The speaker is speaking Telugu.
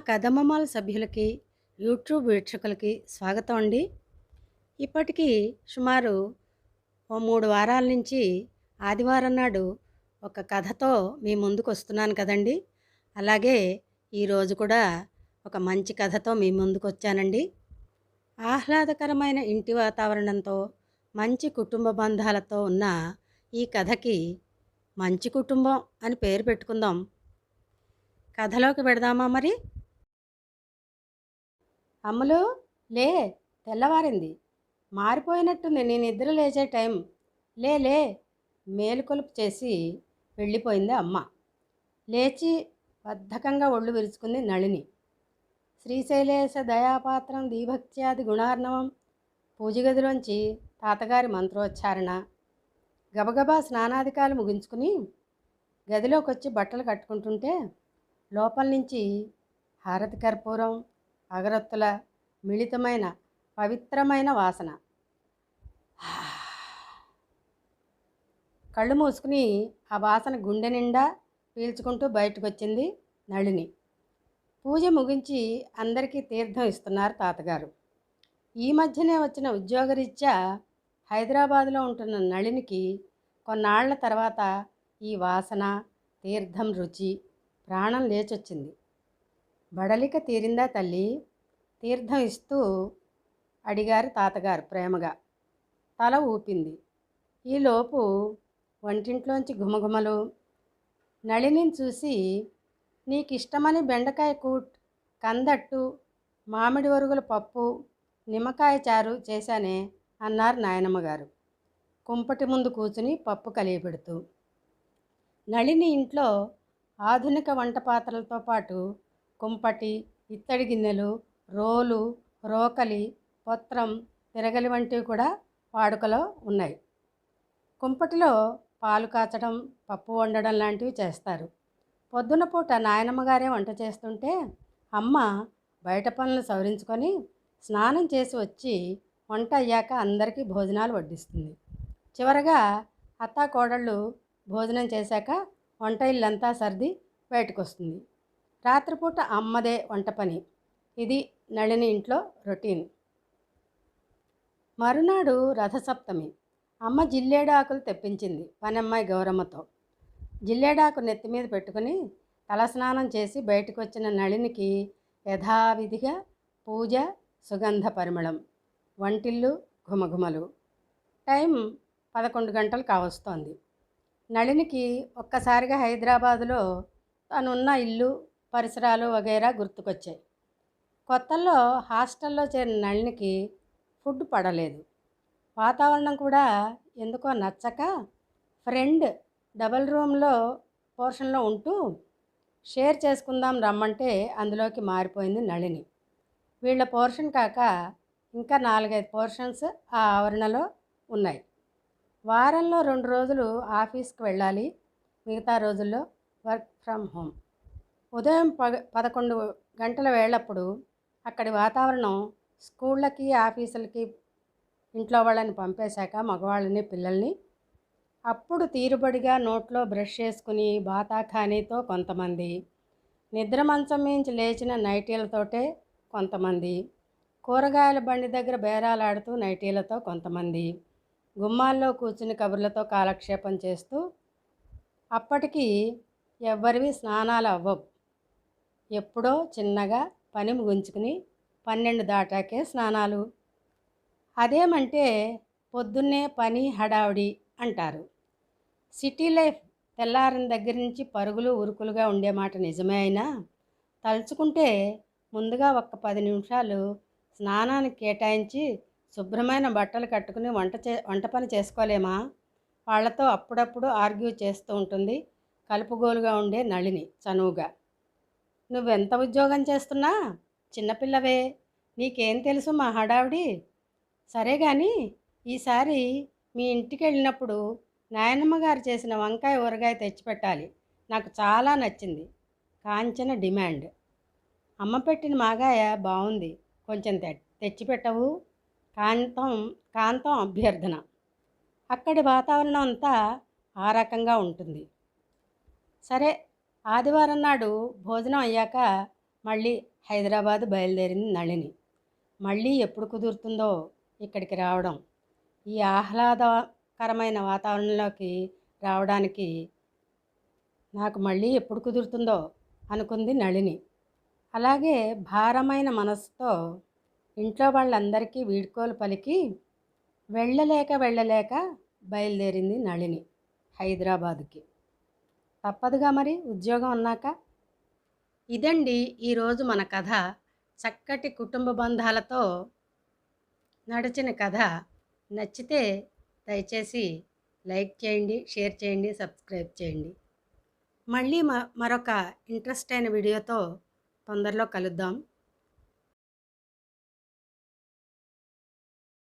కథమమాల సభ్యులకి, యూట్యూబ్ వీక్షకులకి స్వాగతం అండి. ఇప్పటికీ సుమారు ఓ 3 వారాల నుంచి ఆదివారం నాడు ఒక కథతో మీ ముందుకు వస్తున్నాను కదండి. అలాగే ఈరోజు కూడా ఒక మంచి కథతో మీ ముందుకు వచ్చానండి. ఆహ్లాదకరమైన ఇంటి వాతావరణంతో, మంచి కుటుంబ బంధాలతో ఉన్న ఈ కథకి మంచి కుటుంబం అని పేరు పెట్టుకుందాం. కథలోకి పెడదామా మరి? అమ్ములు, లే, తెల్లవారింది. మారిపోయినట్టుంది నీ నిద్ర లేచే టైం. లే లే, మేలుకొలుపు చేసి వెళ్ళిపోయింది అమ్మ. లేచి బద్ధకంగా ఒళ్ళు విరుచుకుంది నళిని. శ్రీశైలేశ దయాపాత్రం దీభక్త్యాది గుణార్ణవం. పూజగదిలోంచి తాతగారి మంత్రోచ్చారణ. గబగబా స్నానాధికాలు ముగించుకుని గదిలోకొచ్చి బట్టలు కట్టుకుంటుంటే లోపల నుంచి హారతి కర్పూరం, అగరొత్తుల మిళితమైన పవిత్రమైన వాసన. కళ్ళు మూసుకుని ఆ వాసన గుండె నిండా పీల్చుకుంటూ బయటకు వచ్చింది నళిని. పూజ ముగించి అందరికీ తీర్థం ఇస్తున్నారు తాతగారు. ఈ మధ్యనే వచ్చిన ఉద్యోగరీత్యా హైదరాబాదులో ఉంటున్న నళినికి కొన్నాళ్ల తర్వాత ఈ వాసన, తీర్థం రుచి ప్రాణం లేచొచ్చింది. బడలిక తీరిందా తల్లి? తీర్థం ఇస్తూ అడిగారు తాతగారు ప్రేమగా. తల ఊపింది. ఈలోపు వంటింట్లోంచి ఘుమఘుమలు. నళినిని చూసి, నీకిష్టమని బెండకాయ కూట్, కందట్టు, మామిడి వరుగుల పప్పు, నిమ్మకాయ చారు చేశానే అన్నారు నాయనమ్మగారు కుంపటి ముందు కూర్చుని పప్పు కలియపెడుతూ. నళిని ఇంట్లో ఆధునిక వంట పాత్రలతో పాటు కుంపటి, ఇత్తడి గిన్నెలు, రోలు, రోకలి, పొత్రం, తిరగలి వంటివి కూడా వాడుకలో ఉన్నాయి. కుంపటిలో పాలు కాచడం, పప్పు వండడం లాంటివి చేస్తారు. పొద్దున పూట నాయనమ్మగారే వంట చేస్తుంటే అమ్మ బయట పనులు సవరించుకొని స్నానం చేసి వచ్చి వంట అయ్యాక అందరికీ భోజనాలు వడ్డిస్తుంది. చివరగా అత్తా కోడళ్ళు భోజనం చేశాక వంట ఇల్లంతా సర్ది బయటకు వస్తుంది. రాత్రిపూట అమ్మదే వంట పని. ఇది నళిని ఇంట్లో రొటీన్. మరునాడు రథసప్తమి. అమ్మ జిల్లేడాకులు తెప్పించింది పనమ్మాయి గౌరమ్మతో. జిల్లేడాకు నెత్తి మీద పెట్టుకుని తలస్నానం చేసి బయటకు వచ్చిన నళినికి యథావిధిగా పూజ, సుగంధ పరిమళం, వంటిల్లు ఘుమఘుమలు. టైం 11 గంటలు కావస్తోంది. నళినికి ఒక్కసారిగా హైదరాబాదులో తనున్న ఇల్లు, పరిసరాలు వగైరా గుర్తుకొచ్చాయి. కొత్తల్లో హాస్టల్లో చేరిన నళినికి ఫుడ్ పడలేదు. వాతావరణం కూడా ఎందుకో నచ్చక ఫ్రెండ్ డబల్ రూమ్లో పోర్షన్లో ఉంటూ షేర్ చేసుకుందాం రమ్మంటే అందులోకి మారిపోయింది నళిని. వీళ్ళ పోర్షన్ కాక ఇంకా 4-5 పోర్షన్స్ ఆ ఆవరణలో ఉన్నాయి. వారంలో 2 రోజులు ఆఫీస్కి వెళ్ళాలి, మిగతా రోజుల్లో వర్క్ ఫ్రమ్ హోమ్. ఉదయం 11 గంటల వేళప్పుడు అక్కడి వాతావరణం స్కూళ్ళకి, ఆఫీసులకి ఇంట్లో వాళ్ళని పంపేశాక మగవాళ్ళని, పిల్లల్ని అప్పుడు తీరుబడిగా నోట్లో బ్రష్ చేసుకుని బాతాఖానీతో కొంతమంది, నిద్ర మంచం మించి లేచిన నైటీలతోటే కొంతమంది, కూరగాయల బండి దగ్గర బేరాలాడుతూ నైటీలతో కొంతమంది, గుమ్మాల్లో కూర్చుని కబుర్లతో కాలక్షేపం చేస్తూ. అప్పటికి ఎవ్వరివి స్నానాలు అవ్వవు. ఎప్పుడో చిన్నగా పని ముగించుకుని 12 దాటాకే స్నానాలు. అదేమంటే పొద్దున్నే పని హడావుడి అంటారు. సిటీ లైఫ్ తెల్లారిన దగ్గర నుంచి పరుగులు ఉరుకులుగా ఉండే మాట నిజమే అయినా తలుచుకుంటే ముందుగా ఒక్క 10 నిమిషాలు స్నానానికి కేటాయించి శుభ్రమైన బట్టలు కట్టుకుని వంట పని చేసుకోలేమా? వాళ్లతో అప్పుడప్పుడు ఆర్గ్యూ చేస్తూ ఉంటుంది కలుపుగోలుగా ఉండే నళిని చనువుగా. నువ్వెంత ఉద్యోగం చేస్తున్నా చిన్నపిల్లవే, నీకేం తెలుసు మా హడావిడి? సరే కానీ ఈసారి మీ ఇంటికి వెళ్ళినప్పుడు నాయనమ్మగారు చేసిన వంకాయ ఊరగాయ తెచ్చిపెట్టాలి, నాకు చాలా నచ్చింది కాంచన డిమాండ్. అమ్మ పెట్టిన మాగాయ బాగుంది, కొంచెం తెచ్చిపెట్టవు? కాంతం అభ్యర్థన. అక్కడి వాతావరణం అంతా ఆ రకంగా ఉంటుంది. సరే, ఆదివారం నాడు భోజనం అయ్యాక మళ్ళీ హైదరాబాద్ బయలుదేరింది నళిని. మళ్ళీ ఎప్పుడు కుదురుతుందో ఇక్కడికి రావడం, ఈ ఆహ్లాదకరమైన వాతావరణంలోకి రావడానికి నాకు మళ్ళీ ఎప్పుడు కుదురుతుందో అనుకుంది నళిని. అలాగే భారమైన మనసుతో ఇంట్లో వాళ్ళందరికీ వీడ్కోలు పలికి వెళ్ళలేక బయలుదేరింది నళిని హైదరాబాదుకి. తప్పదుగా మరి ఉద్యోగం అన్నాక. ఇదండి ఈరోజు మన కథ. చక్కటి కుటుంబ బంధాలతో నడిచిన కథ. నచ్చితే దయచేసి లైక్ చేయండి, షేర్ చేయండి, సబ్స్క్రైబ్ చేయండి. మళ్ళీ మరొక ఇంట్రెస్ట్ అయిన వీడియోతో తొందరలో కలుద్దాం.